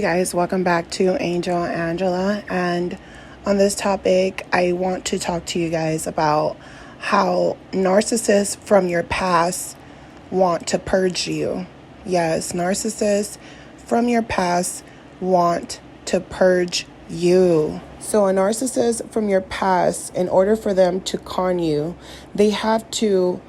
guys, welcome back to Angel Angela, and on this topic I want to talk to you guys about how narcissists from your past want to purge you. Yes, narcissists from your past want to purge you. So a narcissist from your past, in order for them to con you, they have to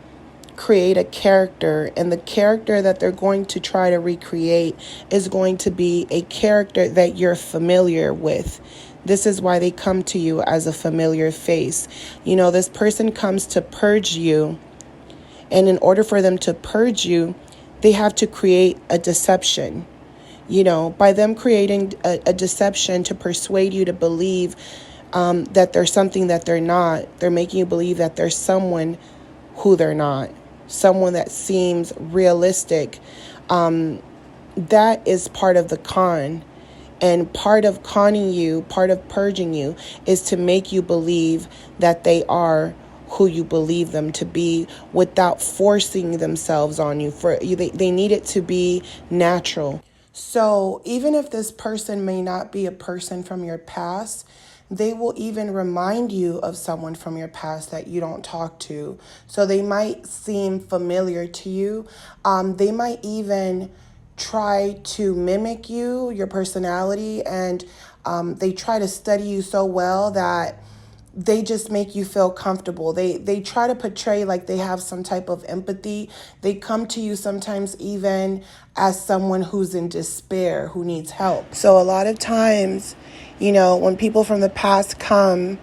create a character, and the character that they're going to try to recreate is going to be a character that you're familiar with. This is why they come to you as a familiar face. You know, this person comes to purge you, and in order for them to purge you, they have to create a deception. You know, by them creating a deception to persuade you to believe that there's something that they're not, they're making you believe that there's someone who they're not. Someone that seems realistic. That is part of the con. And part of conning you, part of purging you, is to make you believe that they are who you believe them to be without forcing themselves on you. They need it to be natural. So even if this person may not be a person from your past, they will even remind you of someone from your past that you don't talk to. So they might seem familiar to you. They might even try to mimic you, your personality, and they try to study you so well that they just make you feel comfortable. They try to portray like they have some type of empathy. They come to you sometimes even as someone who's in despair, who needs help. So a lot of times, you know, when people from the past come,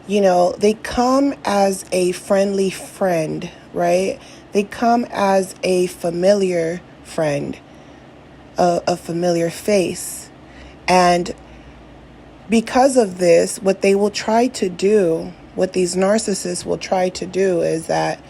you know, they come as a friendly friend, right? They come as a familiar friend, a familiar face. And because of this, what they will try to do, what these narcissists will try to do is that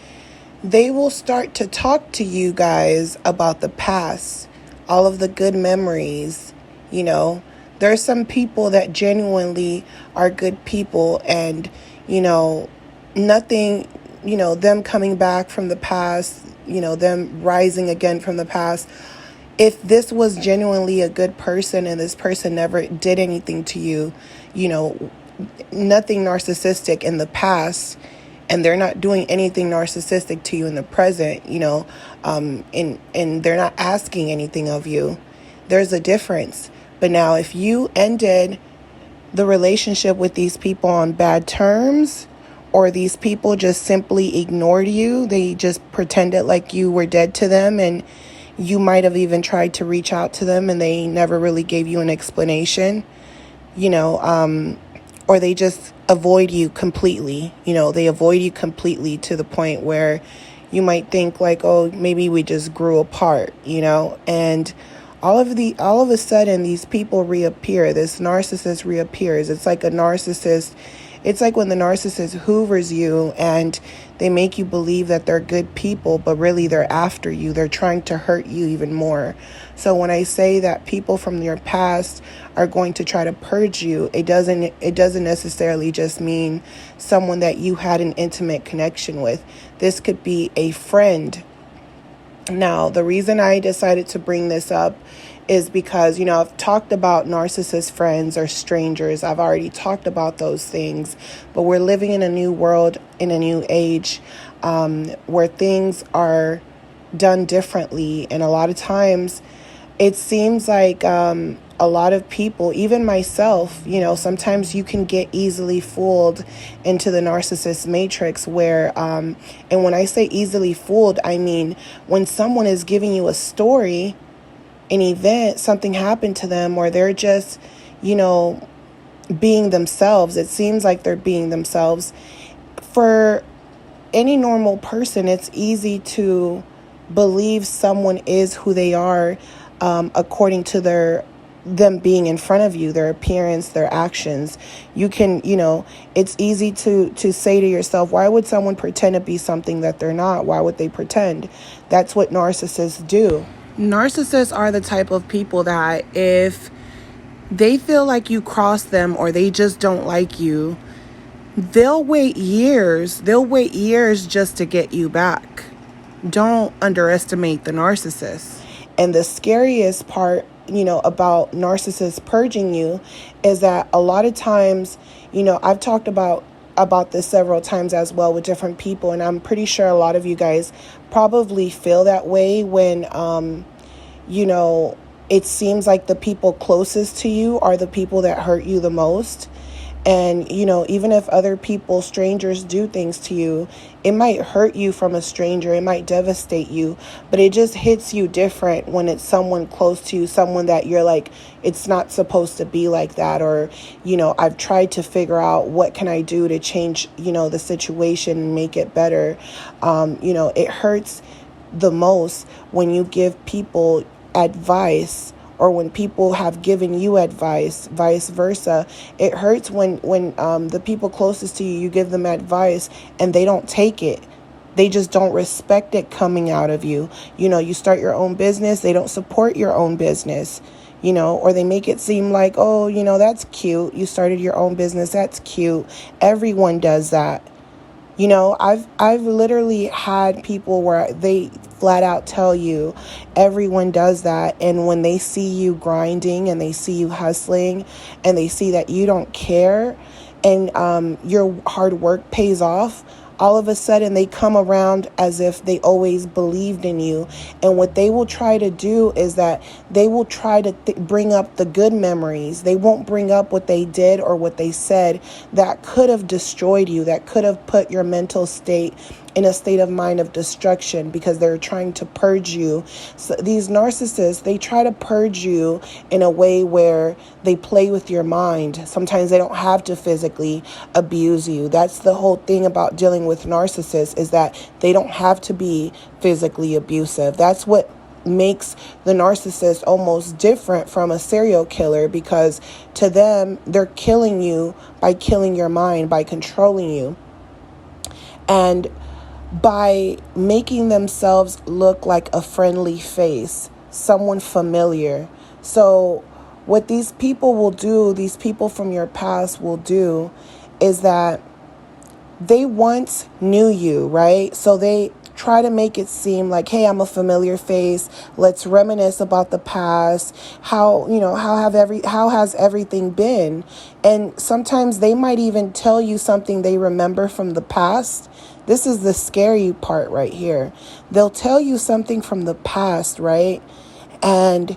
they will start to talk to you guys about the past, all of the good memories. You know, there are some people that genuinely are good people, and, you know, nothing, you know, them coming back from the past, you know, them rising again from the past. If this was genuinely a good person and this person never did anything to you, you know, nothing narcissistic in the past, and they're not doing anything narcissistic to you in the present, you know, and they're not asking anything of you, there's a difference. But now if you ended the relationship with these people on bad terms, or these people just simply ignored you, they just pretended like you were dead to them, and you might have even tried to reach out to them and they never really gave you an explanation, you know, or they just avoid you completely. You know, they avoid you completely to the point where you might think like, oh, maybe we just grew apart, you know, and all of a sudden these people reappear. This narcissist reappears. It's like a narcissist. It's like when the narcissist hoovers you and they make you believe that they're good people, but really they're after you. They're trying to hurt you even more. So when I say that people from your past are going to try to purge you, it doesn't necessarily just mean someone that you had an intimate connection with. This could be a friend. Now, the reason I decided to bring this up is because, you know, I've talked about narcissist friends or strangers. I've already talked about those things, but we're living in a new world, in a new age, where things are done differently. And a lot of times it seems like a lot of people, even myself, you know, sometimes you can get easily fooled into the narcissist matrix where, and when I say easily fooled, I mean when someone is giving you a story, an event, something happened to them, or they're just, you know, being themselves. It seems like they're being themselves. For any normal person, it's easy to believe someone is who they are, according to them being in front of you, their appearance, their actions. You can, you know, it's easy to say to yourself, why would someone pretend to be something that they're not? Why would they pretend? That's what narcissists do. Narcissists are the type of people that if they feel like you crossed them or they just don't like you, they'll wait years just to get you back. Don't underestimate the narcissist. And the scariest part about narcissists purging you is that a lot of times, I've talked about this several times as well with different people, and I'm pretty sure a lot of you guys probably feel that way when, it seems like the people closest to you are the people that hurt you the most. And, even if other people, strangers, do things to you, it might hurt you from a stranger. It might devastate you, but it just hits you different when it's someone close to you, someone that you're like, it's not supposed to be like that. Or, I've tried to figure out what can I do to change, the situation and make it better. It hurts the most when you give people advice, or when people have given you advice, vice versa. It hurts when the people closest to you, you give them advice and they don't take it. They just don't respect it coming out of you. You start your own business, they don't support your own business, or they make it seem like, oh, that's cute. You started your own business. That's cute. Everyone does that. I've literally had people where they flat out tell you everyone does that. And when they see you grinding and they see you hustling and they see that you don't care and your hard work pays off, all of a sudden they come around as if they always believed in you. And what they will try to do is that they will try to bring up the good memories. They won't bring up what they did or what they said that could have destroyed you, that could have put your mental state in a state of mind of destruction, because they're trying to purge you. So these narcissists, they try to purge you in a way where they play with your mind. Sometimes they don't have to physically abuse you. That's the whole thing about dealing with narcissists, is that they don't have to be physically abusive. That's what makes the narcissist almost different from a serial killer, because to them, they're killing you by killing your mind, by controlling you, and by making themselves look like a friendly face, someone familiar. So what these people will do, these people from your past will do, is that they once knew you, right? So they try to make it seem like, hey, I'm a familiar face. Let's reminisce about the past. How has everything been? And sometimes they might even tell you something they remember from the past. This is the scary part right here. They'll tell you something from the past, right? And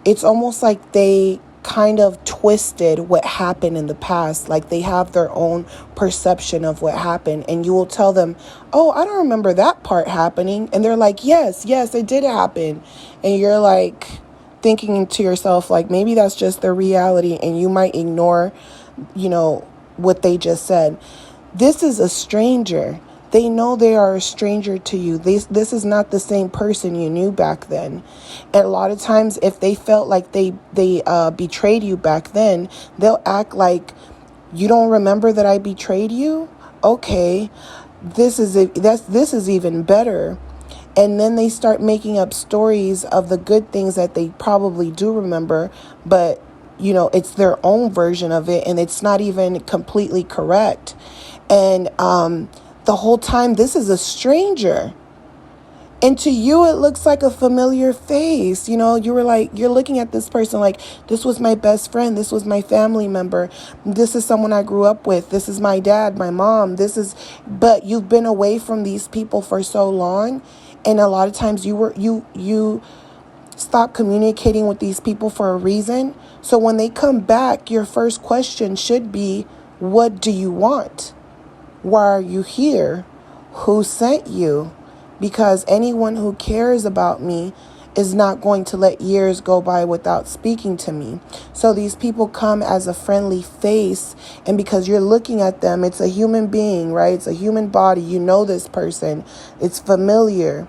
it's almost like they kind of twisted what happened in the past. Like they have their own perception of what happened. And you will tell them, oh, I don't remember that part happening. And they're like, yes, it did happen. And you're like thinking to yourself, like, maybe that's just their reality. And you might ignore, what they just said. This is a stranger. They know they are a stranger to you. This is not the same person you knew back then. And a lot of times, if they felt like they betrayed you back then, they'll act like, you don't remember that I betrayed you? Okay, this is even better. And then they start making up stories of the good things that they probably do remember, but it's their own version of it, and it's not even completely correct. And the whole time, this is a stranger. And to you, it looks like a familiar face. You're looking at this person like, this was my best friend. This was my family member. This is someone I grew up with. This is my dad, my mom. But you've been away from these people for so long. And a lot of times you stop communicating with these people for a reason. So when they come back, your first question should be, what do you want? Why are you here? Who sent you? Because anyone who cares about me is not going to let years go by without speaking to me. So these people come as a friendly face, and because you're looking at them, it's a human being, right? It's a human body. You know this person. It's familiar.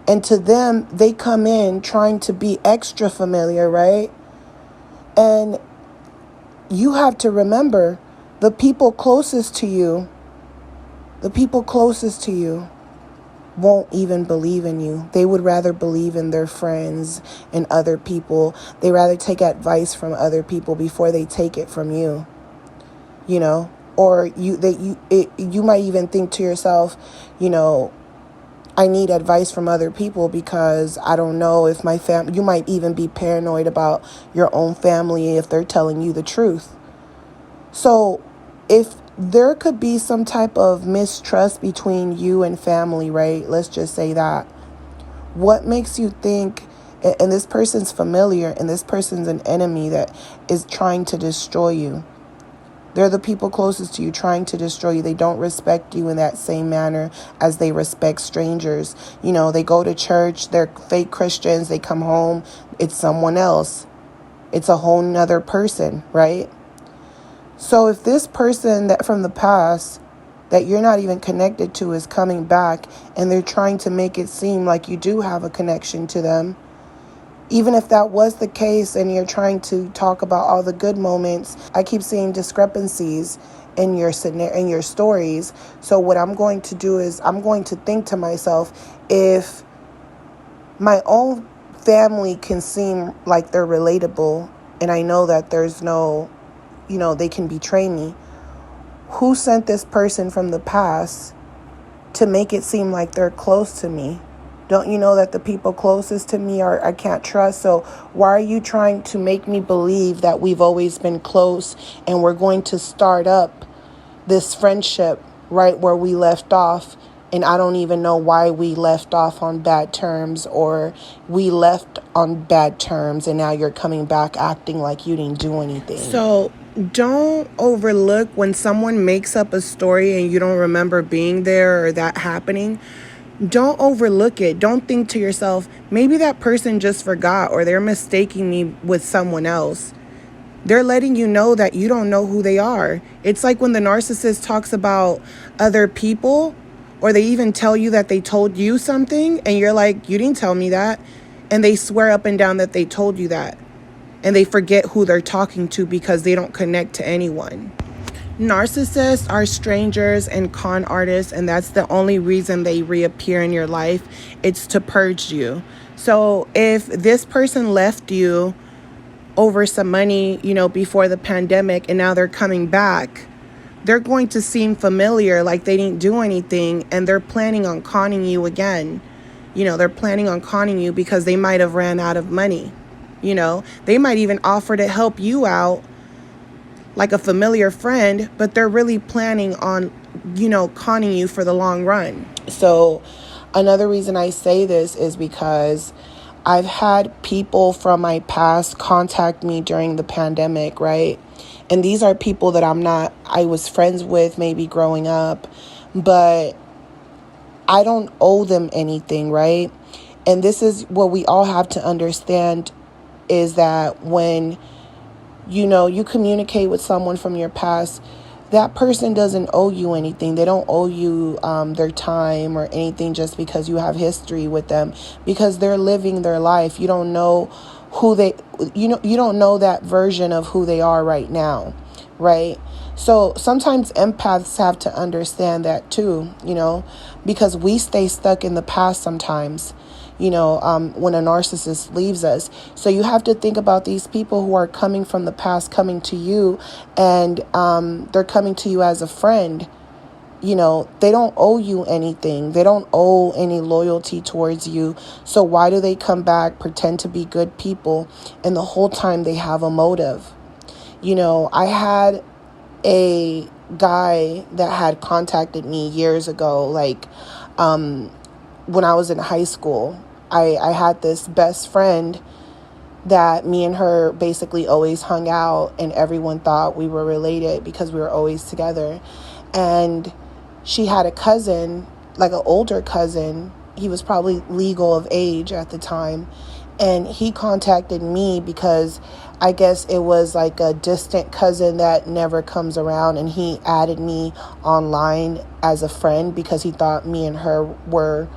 And to them, they come in trying to be extra familiar, right? And you have to remember, the people closest to you won't even believe in you. They would rather believe in their friends and other people. They rather take advice from other people before they take it from you. Or you might even think to yourself, I need advice from other people because I don't know if my family, you might even be paranoid about your own family if they're telling you the truth. So if there could be some type of mistrust between you and family, right? Let's just say that. What makes you think, and this person's familiar and this person's an enemy that is trying to destroy you? They're the people closest to you trying to destroy you. They don't respect you in that same manner as they respect strangers. You know, they go to church, they're fake Christians, they come home, it's someone else. It's a whole nother person, right? So if this person that from the past that you're not even connected to is coming back and they're trying to make it seem like you do have a connection to them, even if that was the case and you're trying to talk about all the good moments, I keep seeing discrepancies in your stories. So what I'm going to do is I'm going to think to myself, if my own family can seem like they're relatable and I know that there's no, they can betray me, who sent this person from the past to make it seem like they're close to me? Don't you know that the people closest to me I can't trust? So why are you trying to make me believe that we've always been close and we're going to start up this friendship right where we left off? And I don't even know why we left off on bad terms, or we left on bad terms and now you're coming back acting like you didn't do anything. So don't overlook when someone makes up a story and you don't remember being there or that happening. Don't overlook it. Don't think to yourself, maybe that person just forgot or they're mistaking me with someone else. They're letting you know that you don't know who they are. It's like when the narcissist talks about other people, or they even tell you that they told you something and you're like, you didn't tell me that. And they swear up and down that they told you that. And they forget who they're talking to because they don't connect to anyone. Narcissists are strangers and con artists, and that's the only reason they reappear in your life. It's to purge you. So if this person left you over some money, before the pandemic, and now they're coming back, they're going to seem familiar, like they didn't do anything, and they're planning on conning you again. They're planning on conning you because they might have ran out of money. They might even offer to help you out like a familiar friend, but they're really planning on, conning you for the long run. So another reason I say this is because I've had people from my past contact me during the pandemic, right? And these are people that I was friends with maybe growing up, but I don't owe them anything, right? And this is what we all have to understand, is that when you communicate with someone from your past, that person doesn't owe you anything. They don't owe you their time or anything just because you have history with them, because they're living their life. You don't know who you don't know that version of who they are right now, right? So sometimes empaths have to understand that too, because we stay stuck in the past sometimes. When a narcissist leaves us. So you have to think about these people who are coming from the past, coming to you, and they're coming to you as a friend. They don't owe you anything. They don't owe any loyalty towards you. So why do they come back, pretend to be good people, and the whole time they have a motive? I had a guy that had contacted me years ago, like when I was in high school. I had this best friend that me and her basically always hung out, and everyone thought we were related because we were always together. And she had a cousin, like an older cousin. He was probably legal of age at the time. And he contacted me because I guess it was like a distant cousin that never comes around. And he added me online as a friend because he thought me and her were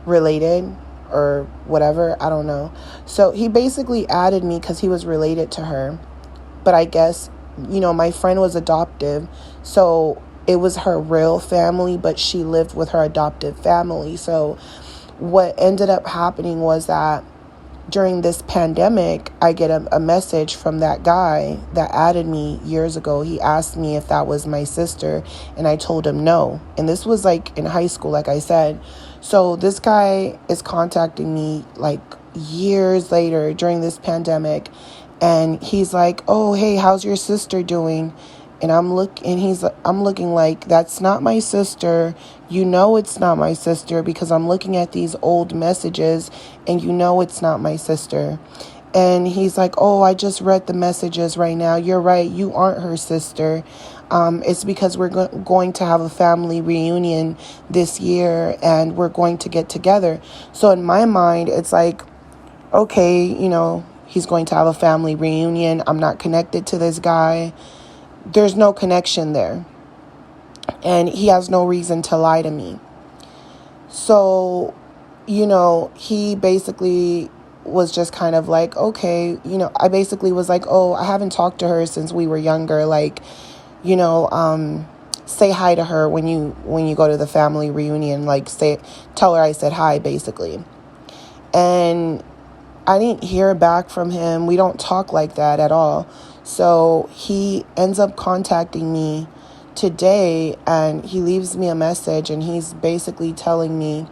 related or whatever. I don't know. So he basically added me because he was related to her. But I guess, my friend was adoptive. So it was her real family, but she lived with her adoptive family. So what ended up happening was that during this pandemic, I get a message from that guy that added me years ago. He asked me if that was my sister, and I told him no. And this was like in high school, like I said. So this guy is contacting me like years later during this pandemic, and he's like, "Oh, hey, how's your sister doing?" And I'm looking like, that's not my sister. You know it's not my sister because I'm looking at these old messages and you know it's not my sister. And he's like, "Oh, I just read the messages right now. You're right. You aren't her sister. It's because we're going to have a family reunion this year and we're going to get together." So in my mind, it's like, okay, he's going to have a family reunion. I'm not connected to this guy. There's no connection there. And he has no reason to lie to me. So, he basically was just kind of like, okay, I basically was like, "Oh, I haven't talked to her since we were younger. Like, say hi to her when you go to the family reunion. Like, tell her I said hi," basically. And I didn't hear back from him. We don't talk like that at all. So he ends up contacting me today, and he leaves me a message, and he's basically telling me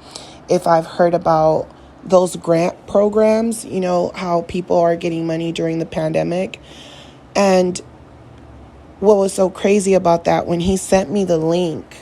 if I've heard about those grant programs, how people are getting money during the pandemic. And what was so crazy about that, when he sent me the link,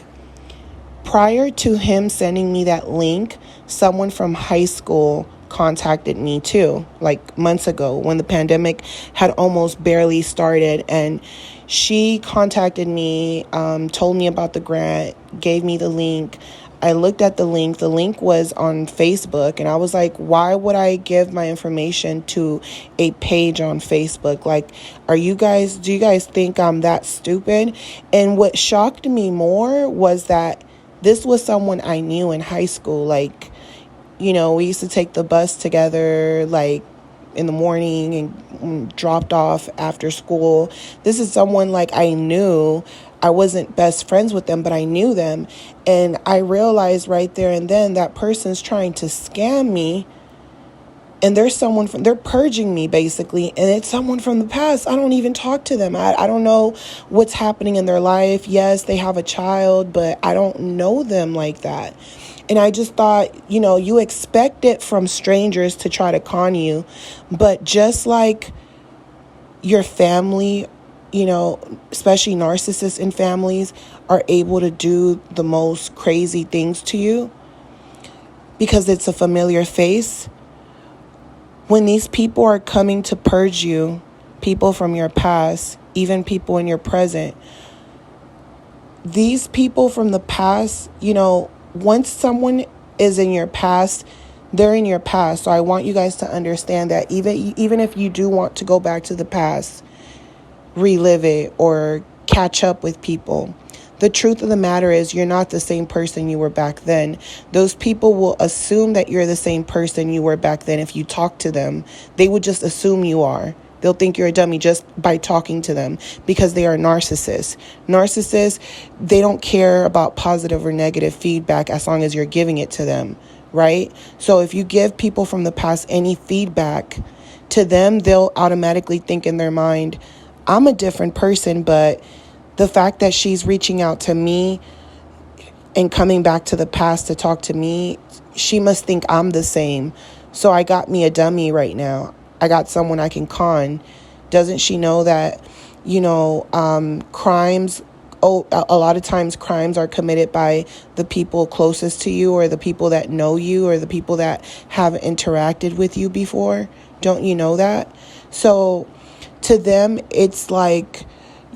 prior to him sending me that link, someone from high school contacted me too, like months ago when the pandemic had almost barely started. And she contacted me, told me about the grant, gave me the link. I looked at the link. The link was on Facebook, and I was like, why would I give my information to a page on Facebook? Like, do you guys think I'm that stupid? And what shocked me more was that this was someone I knew in high school. Like, we used to take the bus together, like, in the morning and dropped off after school. This is someone like I knew. I wasn't best friends with them, but I knew them. And I realized right there and then that person's trying to scam me. And they're purging me basically. And it's someone from the past. I don't even talk to them. I don't know what's happening in their life. Yes, they have a child, but I don't know them like that. And I just thought, you expect it from strangers to try to con you. But just like your family, especially narcissists in families, are able to do the most crazy things to you because it's a familiar face. When these people are coming to purge you, people from your past, even people in your present, these people from the past, once someone is in your past, they're in your past. So I want you guys to understand that even if you do want to go back to the past, relive it, or catch up with people, the truth of the matter is you're not the same person you were back then. Those people will assume that you're the same person you were back then. If you talk to them, they would just assume you are. They'll think you're a dummy just by talking to them because they are narcissists. Narcissists, they don't care about positive or negative feedback as long as you're giving it to them, right? So if you give people from the past any feedback to them, they'll automatically think in their mind, I'm a different person, but the fact that she's reaching out to me and coming back to the past to talk to me, she must think I'm the same. So I got me a dummy right now. I got someone I can con. Doesn't she know that, crimes, a lot of times crimes are committed by the people closest to you, or the people that know you, or the people that have interacted with you before? Don't you know that? So to them, it's like,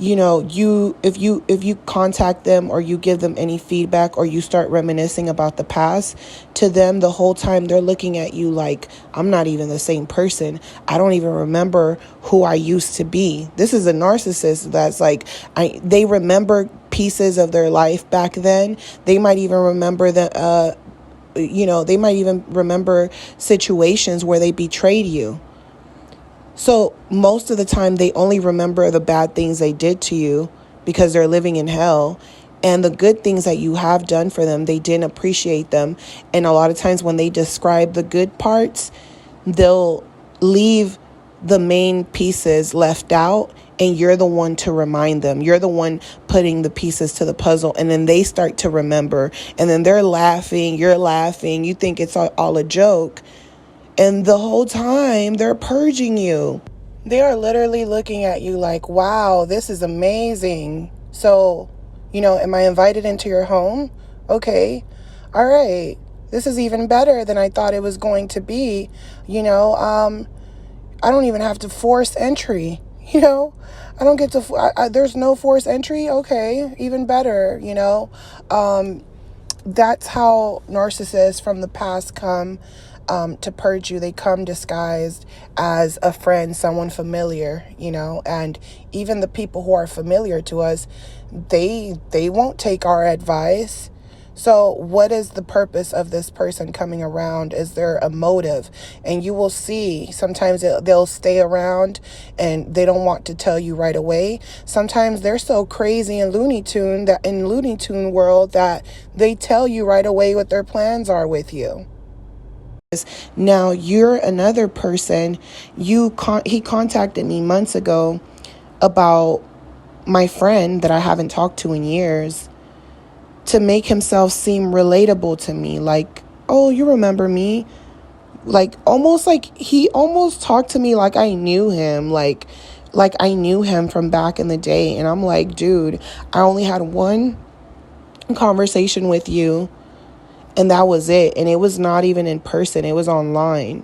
if you contact them or you give them any feedback or you start reminiscing about the past, to them the whole time they're looking at you like, I'm not even the same person. I don't even remember who I used to be. This is a narcissist that's like, they remember pieces of their life back then. They might even remember they might even remember situations where they betrayed you. So most of the time, they only remember the bad things they did to you because they're living in hell. And the good things that you have done for them, they didn't appreciate them. And a lot of times when they describe the good parts, they'll leave the main pieces left out, and you're the one to remind them. You're the one putting the pieces to the puzzle, and then they start to remember, and then they're laughing, you're laughing, you think it's all a joke, and the whole time they're purging you. They are literally looking at you like, wow, this is amazing. So, am I invited into your home? Okay. All right. This is even better than I thought it was going to be. I don't even have to force entry. I don't get to, there's no force entry. Okay. Even better, That's how narcissists from the past come to purge you. They come disguised as a friend, someone familiar, and even the people who are familiar to us, they won't take our advice. So what is the purpose of this person coming around? Is there a motive? And you will see sometimes they'll stay around and they don't want to tell you right away. Sometimes they're so crazy and Looney Tune that in Looney Tune world that they tell you right away what their plans are with you. Now you're another person. He contacted me months ago about my friend that I haven't talked to in years, to make himself seem relatable to me. Like, oh, you remember me? Like he almost talked to me like I knew him, like I knew him from back in the day. And I'm like, dude, I only had one conversation with you, and that was it. And it was not even in person. It was online,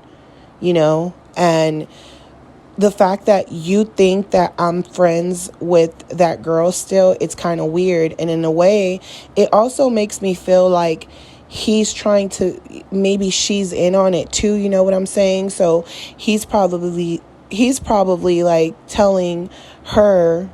and the fact that you think that I'm friends with that girl still, it's kind of weird. And in a way, it also makes me feel like he's trying to, maybe she's in on it too. You know what I'm saying? So he's probably like telling her,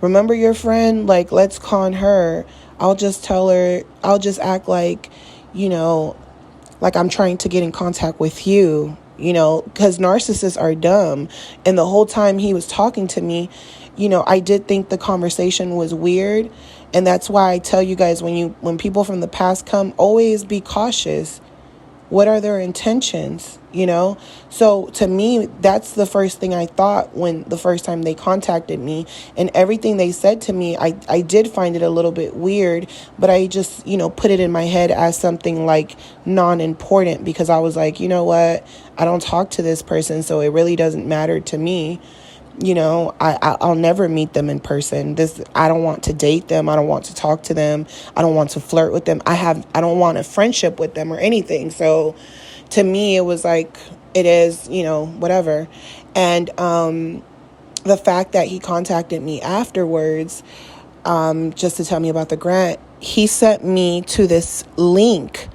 remember your friend? Like, let's con her. I'll just act like, like I'm trying to get in contact with you, because narcissists are dumb. And the whole time he was talking to me, I did think the conversation was weird. And that's why I tell you guys, when people from the past come, always be cautious. What are their intentions? So to me, that's the first thing I thought when the first time they contacted me, and everything they said to me, I did find it a little bit weird, but I just, put it in my head as something like non-important, because I was like, you know what? I don't talk to this person, so it really doesn't matter to me. I'll never meet them in person. I don't want to date them. I don't want to talk to them. I don't want to flirt with them. I don't want a friendship with them or anything. So to me, it was like, it is, whatever. And the fact that he contacted me afterwards, just to tell me about the grant, he sent me to this link,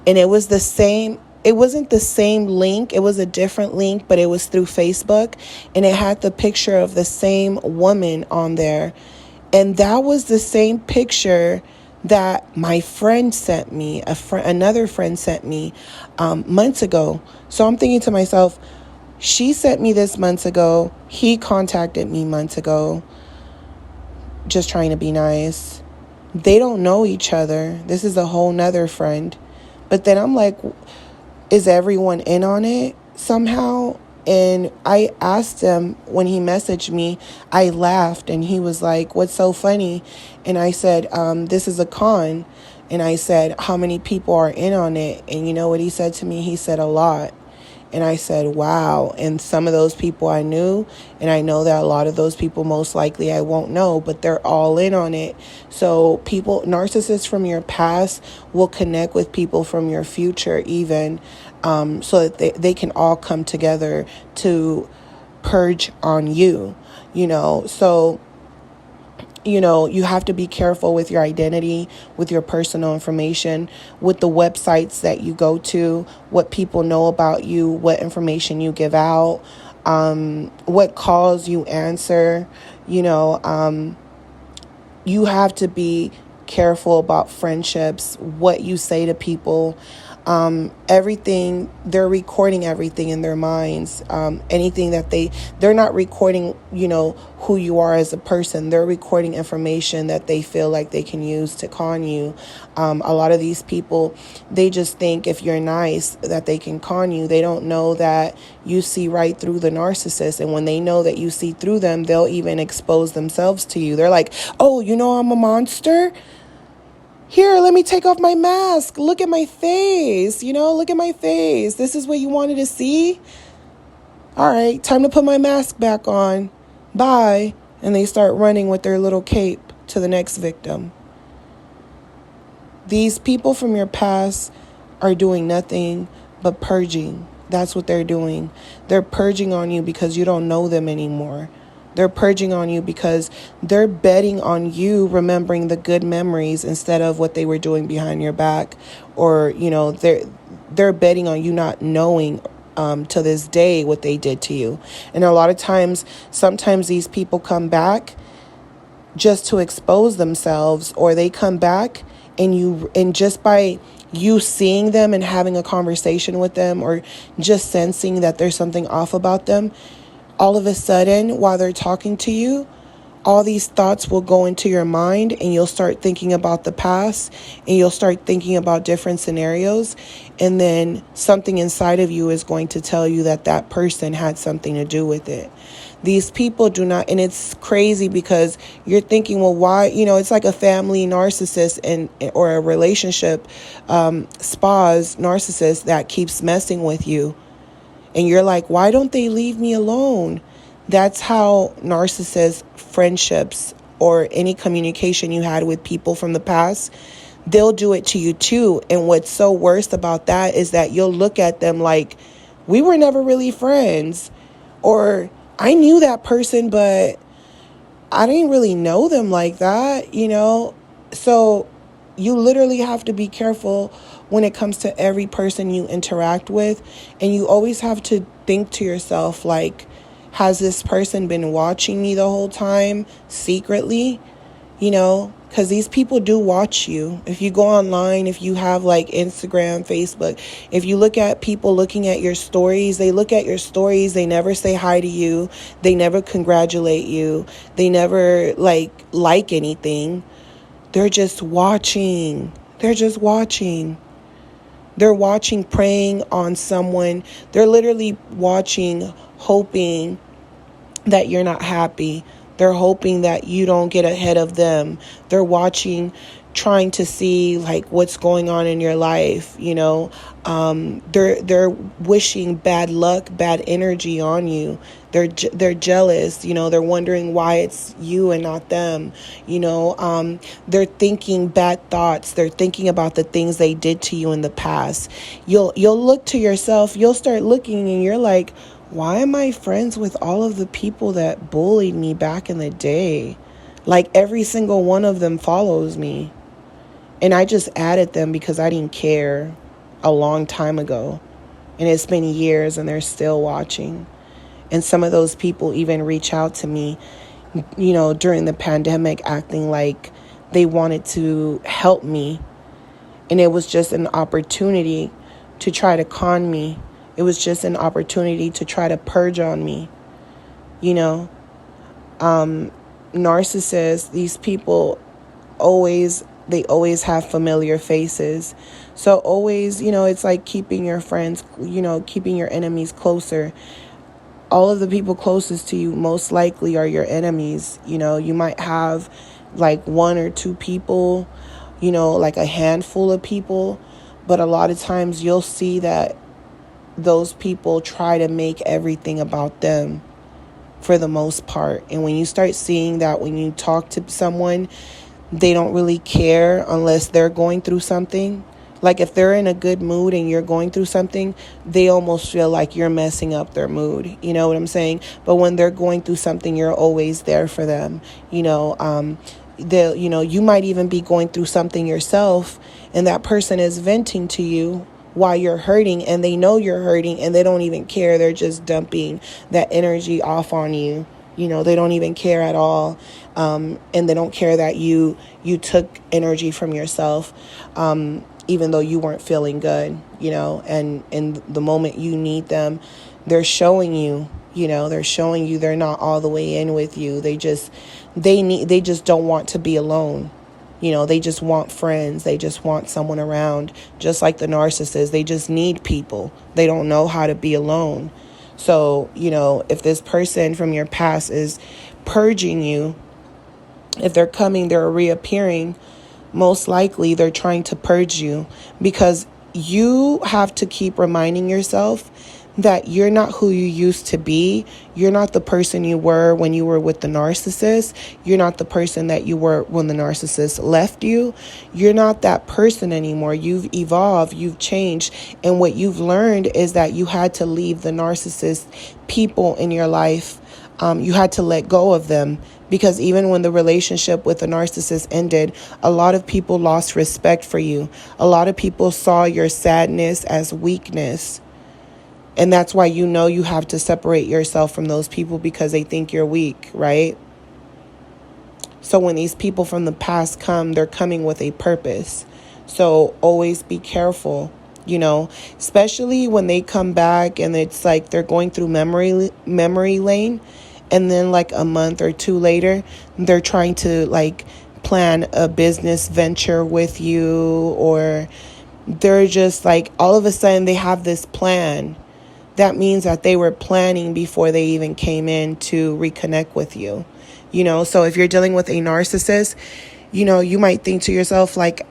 and it was the same. It wasn't the same link. It was a different link, but it was through Facebook, and it had the picture of the same woman on there. And that was the same picture that my friend sent me, another friend sent me months ago. So I'm thinking to myself, she sent me this months ago. He contacted me months ago, just trying to be nice. They don't know each other. This is a whole nother friend. But then I'm like, is everyone in on it somehow? And I asked him when he messaged me, I laughed, and he was like, what's so funny? And I said, this is a con. And I said, how many people are in on it? And you know what he said to me? He said, a lot. And I said, wow. And some of those people I knew, and I know that a lot of those people most likely I won't know, but they're all in on it. So narcissists from your past will connect with people from your future even, so that they can all come together to purge on you, So you have to be careful with your identity, with your personal information, with the websites that you go to, what people know about you, what information you give out, what calls you answer. You have to be careful about friendships, what you say to people. Everything, they're recording everything in their minds. Anything that they're not recording, who you are as a person. They're recording information that they feel like they can use to con you. A lot of these people, they just think if you're nice that they can con you. They don't know that you see right through the narcissist. And when they know that you see through them, they'll even expose themselves to you. They're like, oh, I'm a monster? Here, let me take off my mask. Look at my face. Look at my face. This is what you wanted to see? All right, time to put my mask back on. Bye. And they start running with their little cape to the next victim. These people from your past are doing nothing but purging. That's what they're doing. They're purging on you because you don't know them anymore. They're purging on you because they're betting on you remembering the good memories instead of what they were doing behind your back. Or, they're betting on you not knowing to this day what they did to you. And a lot of times, sometimes these people come back just to expose themselves, or they come back and just by you seeing them and having a conversation with them, or just sensing that there's something off about them, all of a sudden, while they're talking to you, all these thoughts will go into your mind, and you'll start thinking about the past, and you'll start thinking about different scenarios. And then something inside of you is going to tell you that that person had something to do with it. These people do not, and it's crazy because you're thinking, well, why, it's like a family narcissist or a relationship spas narcissist that keeps messing with you. And you're like, why don't they leave me alone? That's how narcissist friendships or any communication you had with people from the past, they'll do it to you too. And what's so worst about that is that you'll look at them like, we were never really friends. Or I knew that person, but I didn't really know them like that, So you literally have to be careful when it comes to every person you interact with. And you always have to think to yourself, like, has this person been watching me the whole time secretly? Because these people do watch you. If you go online, if you have like Instagram, Facebook, if you look at people looking at your stories, they look at your stories. They never say hi to you. They never congratulate you. They never like anything. They're just watching. They're just watching. They're watching, preying on someone. They're literally watching, hoping that you're not happy. They're hoping that you don't get ahead of them. They're watching, trying to see what's going on in your life. They're wishing bad luck, bad energy on you. They're jealous. They're wondering why it's you and not them. They're thinking bad thoughts. They're thinking about the things they did to you in the past. You'll look to yourself. You'll start looking and you're like, why am I friends with all of the people that bullied me back in the day? Every single one of them follows me. And I just added them because I didn't care a long time ago. And it's been years and they're still watching. And some of those people even reach out to me, during the pandemic, acting like they wanted to help me. And it was just an opportunity to try to con me. It was just an opportunity to try to purge on me. Narcissists, these people they always have familiar faces. So always, it's like keeping your friends, keeping your enemies closer. All of the people closest to you most likely are your enemies. You might have one or two people, a handful of people. But a lot of times you'll see that those people try to make everything about them for the most part. And when you start seeing that when you talk to someone, they don't really care unless they're going through something. If they're in a good mood and you're going through something, they almost feel like you're messing up their mood. You know what I'm saying? But when they're going through something, you're always there for them. You might even be going through something yourself, and that person is venting to you while you're hurting, and they know you're hurting and they don't even care. They're just dumping that energy off on you. They don't even care at all. And they don't care that you took energy from yourself, even though you weren't feeling good, and in the moment you need them, they're showing you, they're not all the way in with you. They just don't want to be alone. They just want friends. They just want someone around, just like the narcissist. They just need people. They don't know how to be alone. So, if this person from your past is purging you, if they're reappearing, most likely they're trying to purge you, because you have to keep reminding yourself that you're not who you used to be. You're not the person you were when you were with the narcissist. You're not the person that you were when the narcissist left you. You're not that person anymore. You've evolved, you've changed. And what you've learned is that you had to leave the narcissist people in your life. You had to let go of them, because even when the relationship with the narcissist ended, a lot of people lost respect for you. A lot of people saw your sadness as weakness. And that's why you have to separate yourself from those people, because they think you're weak, right? So when these people from the past come, they're coming with a purpose. So always be careful, especially when they come back and it's like they're going through memory lane. And then like a month or two later, they're trying to like plan a business venture with you, or they're just like all of a sudden they have this plan. That means that they were planning before they even came in to reconnect with you. So if you're dealing with a narcissist, you might think to yourself like,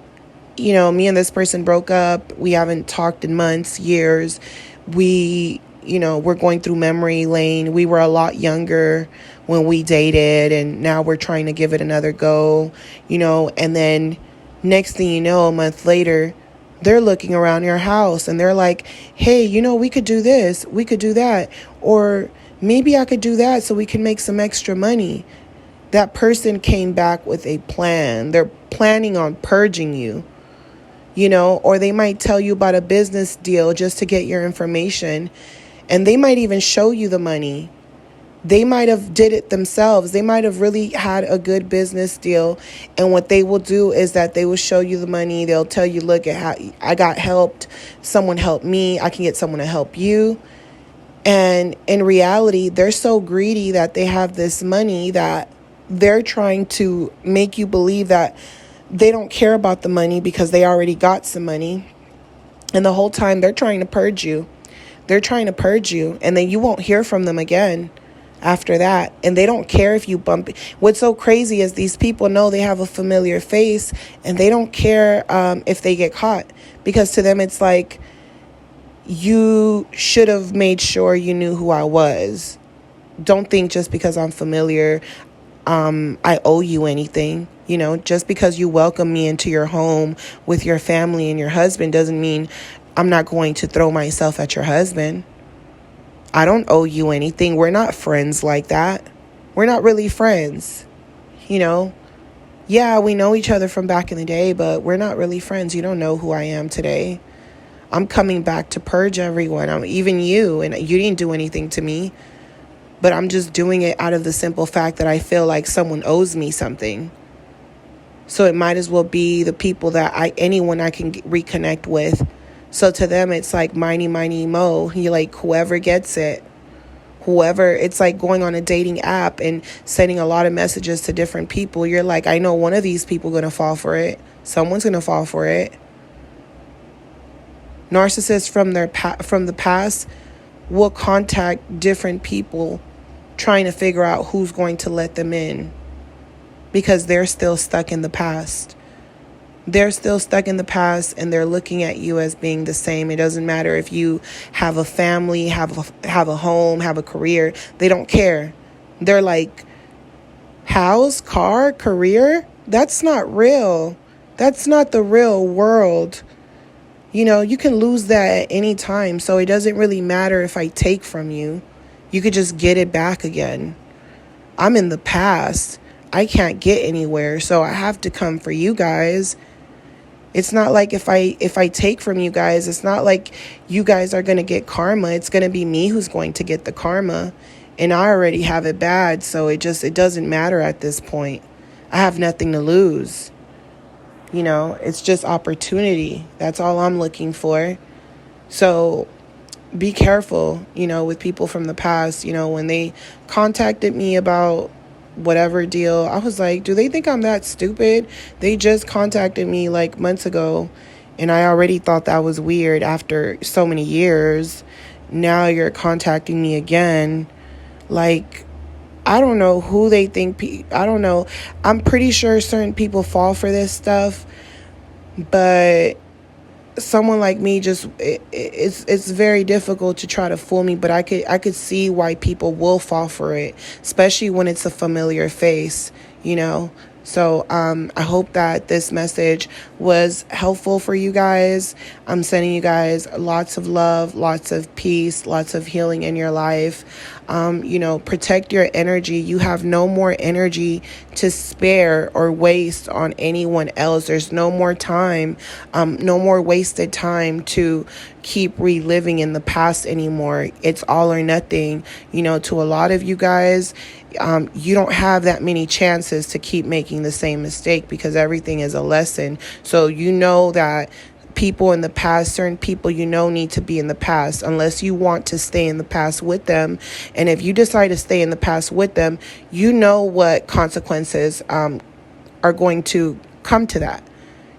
me and this person broke up. We haven't talked in months, years. We're going through memory lane. We were a lot younger when we dated, and now we're trying to give it another go, and then next thing you know, a month later, they're looking around your house and they're like, hey, we could do this, we could do that, or maybe I could do that so we can make some extra money. That person came back with a plan. They're planning on purging you, or they might tell you about a business deal just to get your information. And they might even show you the money. They might have did it themselves. They might have really had a good business deal. And what they will do is that they will show you the money. They'll tell you, look at how I got helped. Someone helped me. I can get someone to help you. And in reality, they're so greedy that they have this money that they're trying to make you believe that they don't care about the money because they already got some money. And the whole time they're trying to purge you. They're trying to purge you, and then you won't hear from them again after that. And they don't care if you bump. What's so crazy is these people know they have a familiar face, and they don't care if they get caught, because to them it's like, you should have made sure you knew who I was. Don't think just because I'm familiar, I owe you anything. Just because you welcome me into your home with your family and your husband doesn't mean I'm not going to throw myself at your husband. I don't owe you anything. We're not friends like that. We're not really friends. Yeah, we know each other from back in the day, but we're not really friends. You don't know who I am today. I'm coming back to purge everyone. Even you, and you didn't do anything to me. But I'm just doing it out of the simple fact that I feel like someone owes me something. So it might as well be the people that anyone I can reconnect with. So to them, it's like miny, mo. You like whoever gets it. Whoever, it's like going on a dating app and sending a lot of messages to different people. You're like, I know one of these people going to fall for it. Someone's going to fall for it. Narcissists from the past will contact different people trying to figure out who's going to let them in, because they're still stuck in the past. They're still stuck in the past, and they're looking at you as being the same. It doesn't matter if you have a family, have a home, have a career. They don't care. They're like, house, car, career? That's not real. That's not the real world. You can lose that at any time. So it doesn't really matter if I take from you. You could just get it back again. I'm in the past. I can't get anywhere. So I have to come for you guys. It's not like if I take from you guys, it's not like you guys are going to get karma. It's going to be me who's going to get the karma. And I already have it bad, so it doesn't matter at this point. I have nothing to lose. It's just opportunity. That's all I'm looking for. So be careful, with people from the past. When they contacted me about whatever deal, I was like, do they think I'm that stupid? They just contacted me like months ago, and I already thought that was weird after so many years. Now you're contacting me again. Like, I don't know who they think. I don't know. I'm pretty sure certain people fall for this stuff, but someone like me, it's very difficult to try to fool me. But I could see why people will fall for it, especially when it's a familiar face. So I hope that this message was helpful for you guys. I'm sending you guys lots of love, lots of peace, lots of healing in your life. Protect your energy. You have no more energy to spare or waste on anyone else. There's no more time, no more wasted time to keep reliving in the past anymore. It's all or nothing. To a lot of you guys, you don't have that many chances to keep making the same mistake, because everything is a lesson. So that people in the past, certain people need to be in the past, unless you want to stay in the past with them. And if you decide to stay in the past with them, what consequences are going to come to that.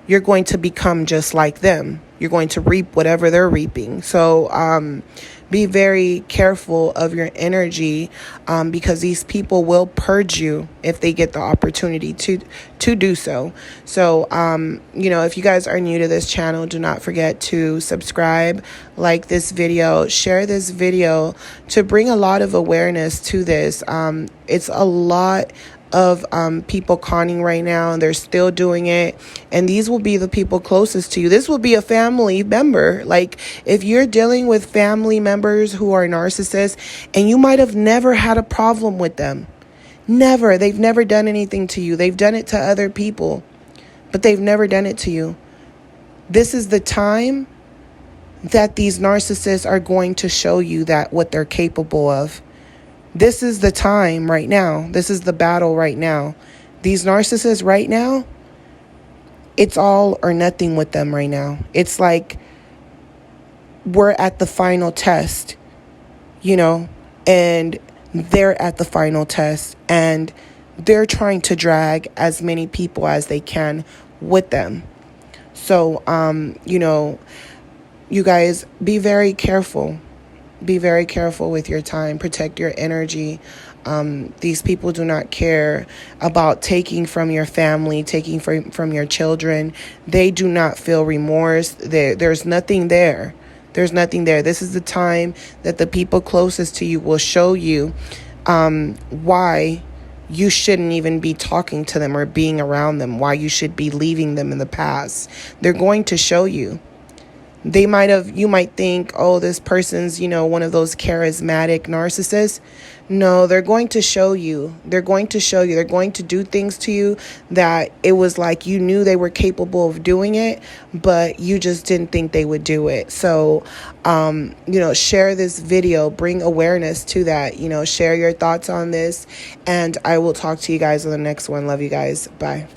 You're going to become just like them. You're going to reap whatever they're reaping. So be very careful of your energy, because these people will purge you if they get the opportunity to do so. So, if you guys are new to this channel, do not forget to subscribe, like this video, share this video to bring a lot of awareness to this. It's a lot of people conning right now, and they're still doing it, and these will be the people closest to you. This will be a family member. Like, if you're dealing with family members who are narcissists, and you might have never had a problem with them, they've never done anything to you. They've done it to other people, but they've never done it to you. This is the time that these narcissists are going to show you that what they're capable of. This is the time right now. This is the battle right now. These narcissists right now, it's all or nothing with them right now. It's like we're at the final test, and they're at the final test, and they're trying to drag as many people as they can with them. So, you guys, be very careful. Be very careful with your time. Protect your energy. These people do not care about taking from your family, taking from your children. They do not feel remorse. There's nothing there. There's nothing there. This is the time that the people closest to you will show you why you shouldn't even be talking to them or being around them, why you should be leaving them in the past. They're going to show you. You might think, oh, this person's, one of those charismatic narcissists. No, they're going to show you. They're going to show you. They're going to do things to you that it was like you knew they were capable of doing it, but you just didn't think they would do it. So, share this video, bring awareness to that, share your thoughts on this, and I will talk to you guys on the next one. Love you guys. Bye.